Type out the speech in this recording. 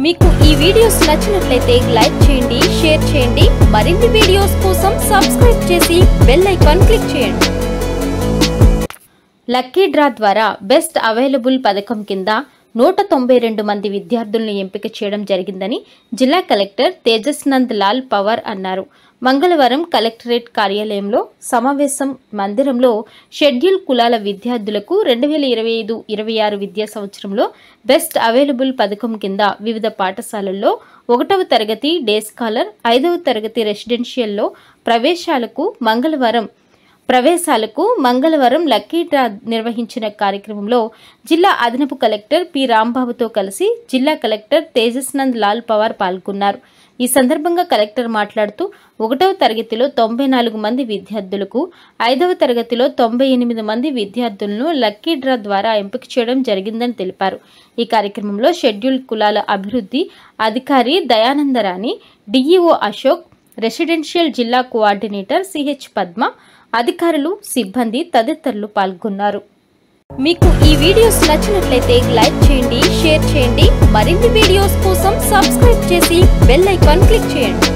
మీకు ఈ వీడియోస్ నచ్చినట్లయితే లైక్ చేయండి, షేర్ చేయండి. మరిన్ని వీడియోస్ కోసం సబ్స్క్రైబ్ చేసి బెల్ ఐకాన్ క్లిక్ చేయండి. లక్కీ డ్రా ద్వారా బెస్ట్ అవైలబుల్ పథకం కింద 192 మంది విద్యార్థులను ఎంపిక చేయడం జరిగిందని జిల్లా కలెక్టర్ తేజస్నంద్ లాల్ పవార్ అన్నారు. మంగళవారం కలెక్టరేట్ కార్యాలయంలో సమావేశం మందిరంలో షెడ్యూల్ కులాల విద్యార్థులకు 2025-26 విద్యా సంవత్సరంలో బెస్ట్ అవైలబుల్ పథకం కింద వివిధ పాఠశాలల్లో 1వ తరగతి డే స్కాలర్, 5వ తరగతి రెసిడెన్షియల్లో ప్రవేశాలకు మంగళవారం లక్కీ డ్రా నిర్వహించిన కార్యక్రమంలో జిల్లా అదనపు కలెక్టర్ పి రాంబాబుతో కలిసి జిల్లా కలెక్టర్ తేజస్నంద్ లాల్ పవార్ పాల్గొన్నారు. ఈ సందర్భంగా కలెక్టర్ మాట్లాడుతూ 1వ తరగతిలో 94 మంది విద్యార్థులకు, 5వ తరగతిలో 98 మంది విద్యార్థులను లక్కీ డ్రా ద్వారా ఎంపిక చేయడం జరిగిందని తెలిపారు. ఈ కార్యక్రమంలో షెడ్యూల్ కులాల అభివృద్ధి అధికారి దయానందరాణి, డిఈఓ అశోక్, రెసిడెన్షియల్ జిల్లా కోఆర్డినేటర్ సిహెచ్ పద్మ, అధికారులు, సిబ్బంది తదితరులు పాల్గొన్నారు. మీకు ఈ వీడియోస్ నచ్చినట్లయితే లైక్ చేయండి, షేర్ చేయండి. మరిన్ని వీడియోస్ కోసం సబ్స్క్రైబ్ చేసి బెల్ ఐకాన్ క్లిక్ చేయండి.